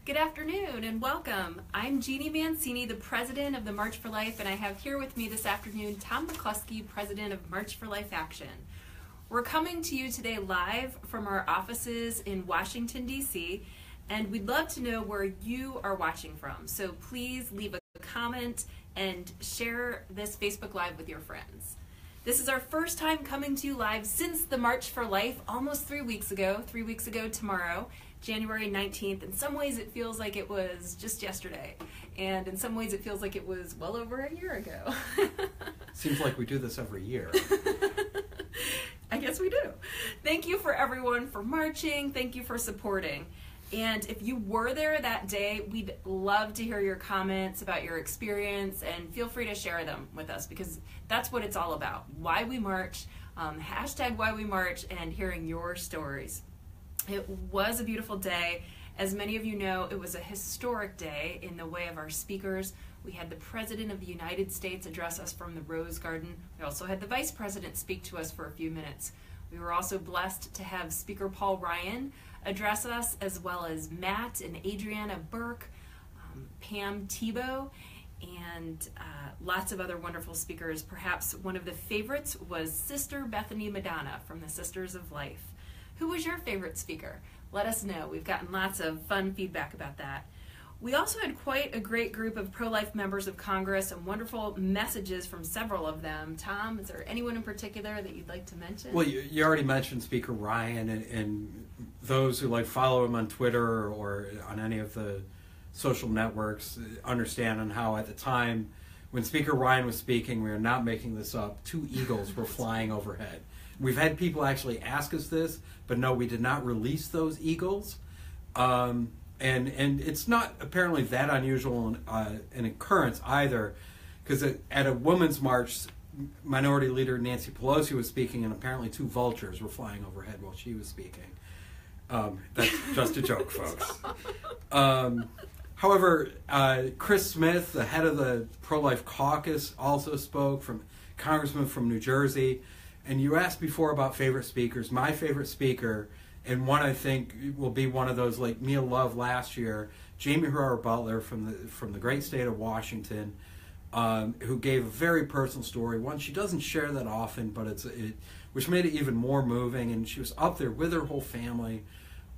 Good afternoon and welcome. I'm Jeannie Mancini, the president of the March for Life, and I have here with me this afternoon Tom McCluskey, president of March for Life Action. We're coming to you today live from our offices in Washington, D.C., and we'd love to know where you are watching from. So please leave a comment and share this Facebook Live with your friends. This is our first time coming to you live since the March for Life, almost 3 weeks ago tomorrow, January 19th. In some ways it feels like it was just yesterday, and in some ways it feels like it was well over a year ago. Seems like we do this every year. I guess we do. Thank you for everyone for marching. Thank you for supporting. And if you were there that day, we'd love to hear your comments about your experience, and feel free to share them with us because that's what it's all about. Why we march, hashtag why we march, and hearing your stories. It was a beautiful day. As many of you know, it was a historic day in the way of our speakers. We had the President of the United States address us from the Rose Garden. We also had the Vice President speak to us for a few minutes. We were also blessed to have Speaker Paul Ryan address us, as well as Matt and Adriana Burke, Pam Tebow, and lots of other wonderful speakers. Perhaps one of the favorites was Sister Bethany Madonna from the Sisters of Life. Who was your favorite speaker? Let us know. We've gotten lots of fun feedback about that. We also had quite a great group of pro-life members of Congress and wonderful messages from several of them. Tom, is there anyone in particular that you'd like to mention? Well, you already mentioned Speaker Ryan, and those who follow him on Twitter or on any of the social networks understand on how at the time when Speaker Ryan was speaking, we are not making this up, 2 eagles were flying overhead. We've had people actually ask us this, but no, we did not release those eagles. And it's not apparently that unusual an occurrence either, because at a women's march, Minority Leader Nancy Pelosi was speaking, and apparently 2 vultures were flying overhead while she was speaking. That's just a joke, folks. However, Chris Smith, the head of the Pro-Life Caucus, also spoke, Congressman from New Jersey. And you asked before about favorite speakers. My favorite speaker, and one I think will be one of those like Mia Love last year, Jamie Herrera Butler from the great state of Washington, who gave a very personal story. One she doesn't share that often, but which made it even more moving. And she was up there with her whole family,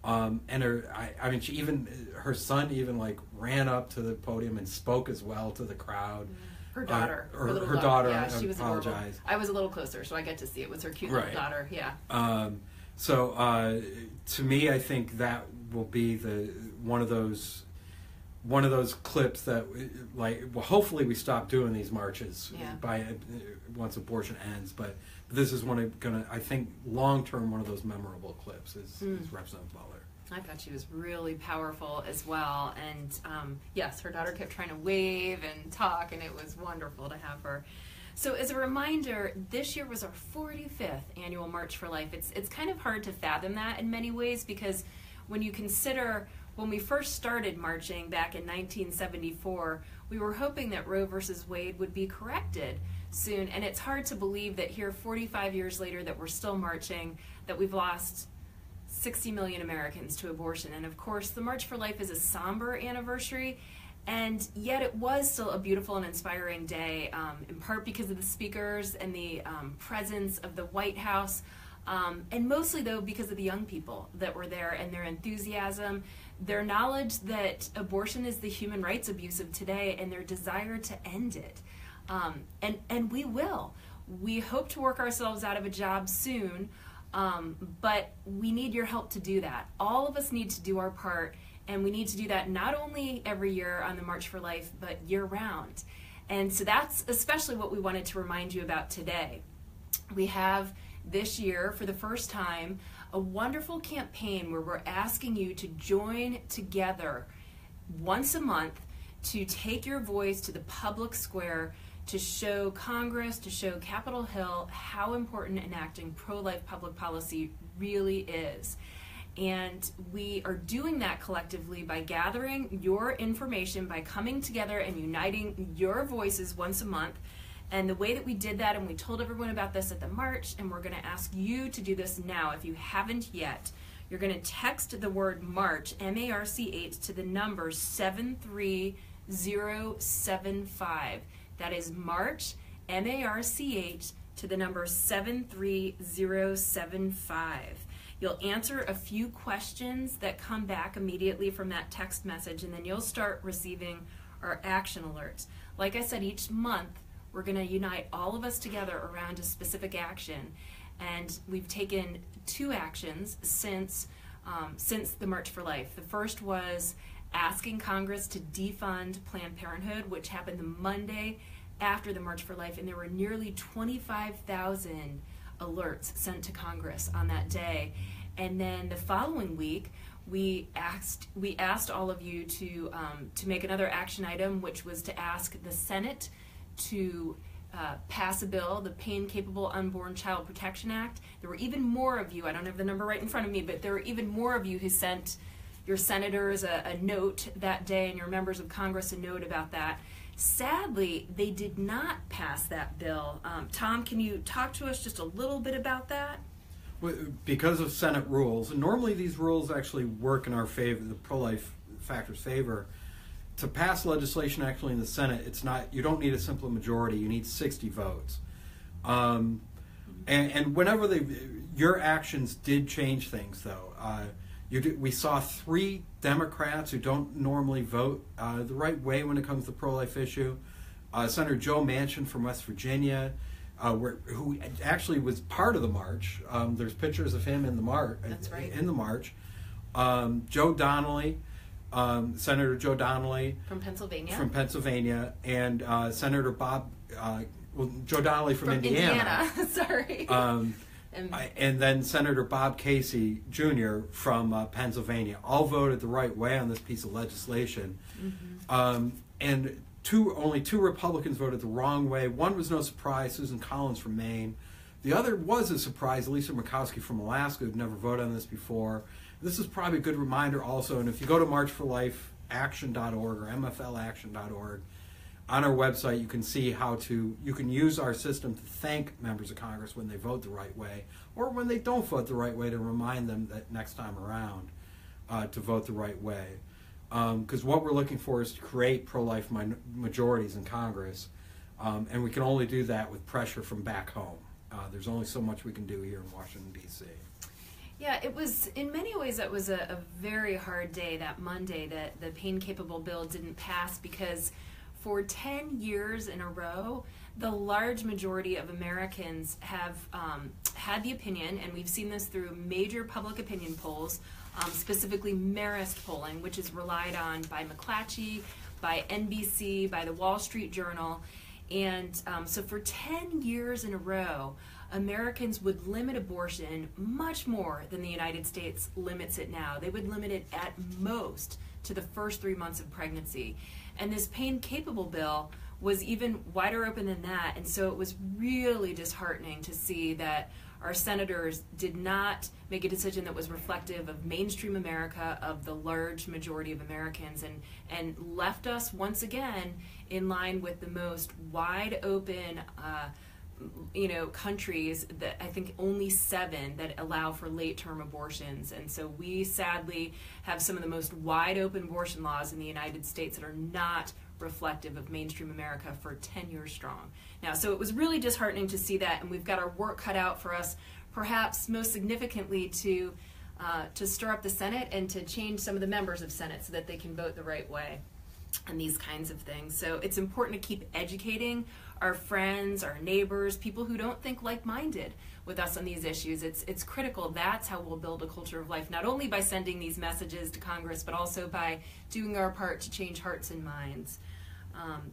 and her son even ran up to the podium and spoke as well to the crowd. Her daughter. Her daughter. Yeah, she was apologize. Adorable. I was a little closer, so I get to see it. It was her cute little daughter. Yeah. So to me, I think that will be one of those clips that hopefully we stop doing these marches once abortion ends. But this is I think long term one of those memorable clips is Representative Butler. I thought she was really powerful as well, and yes, her daughter kept trying to wave and talk, and it was wonderful to have her. So as a reminder, this year was our 45th annual March for Life. It's kind of hard to fathom that in many ways, because when you consider when we first started marching back in 1974, we were hoping that Roe versus Wade would be corrected soon, and it's hard to believe that here 45 years later that we're still marching, that we've lost 60 million Americans to abortion. And of course, the March for Life is a somber anniversary, and yet it was still a beautiful and inspiring day, in part because of the speakers and the presence of the White House, and mostly, though, because of the young people that were there and their enthusiasm, their knowledge that abortion is the human rights abuse of today, and their desire to end it. And we will. We hope to work ourselves out of a job soon, but we need your help to do that. All of us need to do our part, and we need to do that not only every year on the March for Life, but year-round. And so that's especially what we wanted to remind you about today. We have this year, for the first time, a wonderful campaign where we're asking you to join together once a month to take your voice to the public square to show Congress, to show Capitol Hill how important enacting pro-life public policy really is. And we are doing that collectively by gathering your information, by coming together and uniting your voices once a month. And the way that we did that, and we told everyone about this at the march, and we're going to ask you to do this now if you haven't yet, You're going to text the word March, M-A-R-C-H, to the number 73075. That is March, M-A-R-C-H, to the number 73075. You'll answer a few questions that come back immediately from that text message, and then you'll start receiving our action alerts. Like I said, each month we're going to unite all of us together around a specific action, and we've taken 2 actions since the March for Life. The first was asking Congress to defund Planned Parenthood, which happened the Monday after the March for Life, and there were nearly 25,000 alerts sent to Congress on that day. And then the following week, we asked all of you to make another action item, which was to ask the Senate to pass a bill, the Pain Capable Unborn Child Protection Act. There were even more of you, I don't have the number right in front of me, but there were even more of you who sent your senators a note that day and your members of Congress a note about that. Sadly, they did not pass that bill. Tom, can you talk to us just a little bit about that? Because of Senate rules, and normally these rules actually work in our favor, the pro-life factor's favor. To pass legislation actually in the Senate, it's not. You don't need a simple majority. You need 60 votes. And whenever your actions did change things, though. We saw 3 Democrats who don't normally vote the right way when it comes to the pro-life issue. Senator Joe Manchin from West Virginia, who actually was part of the march. There's pictures of him in the march. That's right. In the march. Joe Donnelly, Senator Joe Donnelly From Pennsylvania, and Senator Joe Donnelly from Indiana. Sorry. And then Senator Bob Casey Jr. from Pennsylvania all voted the right way on this piece of legislation. Mm-hmm. And only 2 Republicans voted the wrong way. One was no surprise, Susan Collins from Maine. The other was a surprise, Lisa Murkowski from Alaska, who'd never voted on this before. This is probably a good reminder also, and if you go to marchforlifeaction.org or mflaction.org, on our website, you can see you can use our system to thank members of Congress when they vote the right way, or when they don't vote the right way, to remind them that next time around to vote the right way. Because what we're looking for is to create pro-life majorities in Congress, and we can only do that with pressure from back home. There's only so much we can do here in Washington, D.C. Yeah, it was, in many ways, that was a very hard day, that Monday, that the Pain Capable bill didn't pass, because for 10 years in a row, the large majority of Americans have had the opinion, and we've seen this through major public opinion polls, specifically Marist polling, which is relied on by McClatchy, by NBC, by the Wall Street Journal. And so for 10 years in a row, Americans would limit abortion much more than the United States limits it now. They would limit it at most to the first 3 months of pregnancy. And this Pain Capable bill was even wider open than that. And so it was really disheartening to see that our senators did not make a decision that was reflective of mainstream America, of the large majority of Americans, and left us once again in line with the most wide open countries, that I think only 7 that allow for late-term abortions. And so we sadly have some of the most wide-open abortion laws in the United States that are not reflective of mainstream America for 10 years strong. Now, so it was really disheartening to see that, and we've got our work cut out for us, perhaps most significantly to stir up the Senate and to change some of the members of Senate so that they can vote the right way and these kinds of things. So it's important to keep educating our friends, our neighbors, people who don't think like-minded with us on these issues. It's critical. That's how we'll build a culture of life, not only by sending these messages to Congress, but also by doing our part to change hearts and minds.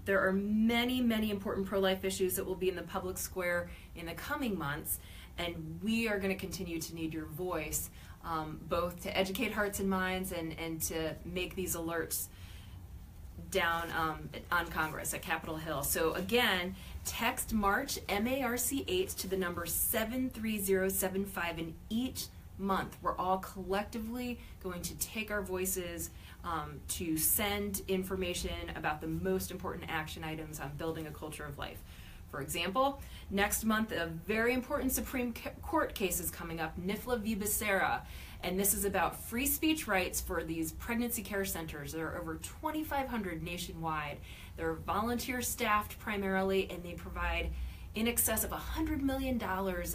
There are many, many important pro-life issues that will be in the public square in the coming months, and we are going to continue to need your voice, both to educate hearts and minds and to make these alerts down on Congress at Capitol Hill. So again, text March, M-A-R-C-H, to the number 73075, and each month we're all collectively going to take our voices to send information about the most important action items on building a culture of life. For example, next month a very important Supreme Court case is coming up, NIFLA v. Becerra, And this is about free speech rights for these pregnancy care centers. There are over 2,500 nationwide. They're volunteer staffed primarily, and they provide in excess of $100 million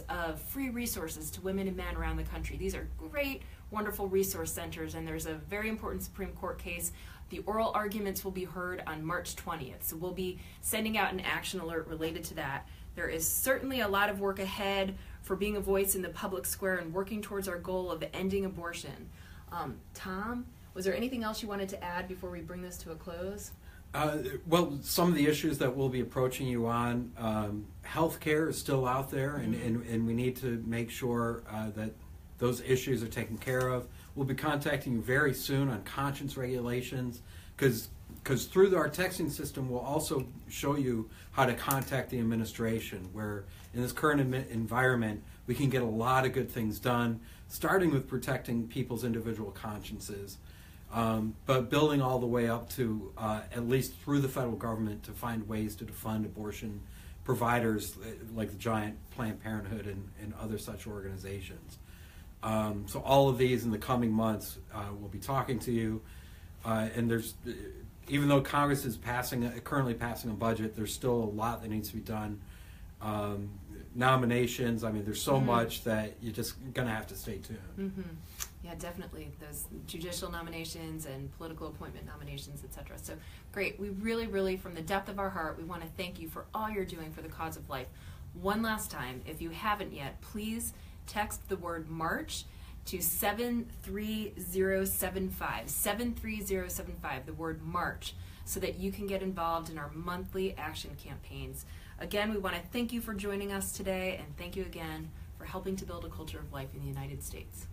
of free resources to women and men around the country. These are great, wonderful resource centers, and there's a very important Supreme Court case. The oral arguments will be heard on March 20th, so we'll be sending out an action alert related to that. There is certainly a lot of work ahead for being a voice in the public square and working towards our goal of ending abortion. Tom, was there anything else you wanted to add before we bring this to a close? Well, some of the issues that we'll be approaching you on, healthcare is still out there, and we need to make sure that those issues are taken care of. We'll be contacting you very soon on conscience regulations, because through our texting system, we'll also show you how to contact the administration, where in this current environment, we can get a lot of good things done, starting with protecting people's individual consciences. But building all the way up to, at least through the federal government, to find ways to defund abortion providers like the giant Planned Parenthood and other such organizations. So all of these in the coming months, we'll be talking to you. And there's, even though Congress is currently passing a budget, there's still a lot that needs to be done. Nominations, I mean, there's so much that you're just going to have to stay tuned. Yeah, definitely. Those judicial nominations and political appointment nominations, etc. So great. We really, really, from the depth of our heart, we want to thank you for all you're doing for the cause of life. One last time, if you haven't yet, please text the word MARCH to 73075, 73075, the word MARCH, so that you can get involved in our monthly action campaigns. Again, we want to thank you for joining us today, and thank you again for helping to build a culture of life in the United States.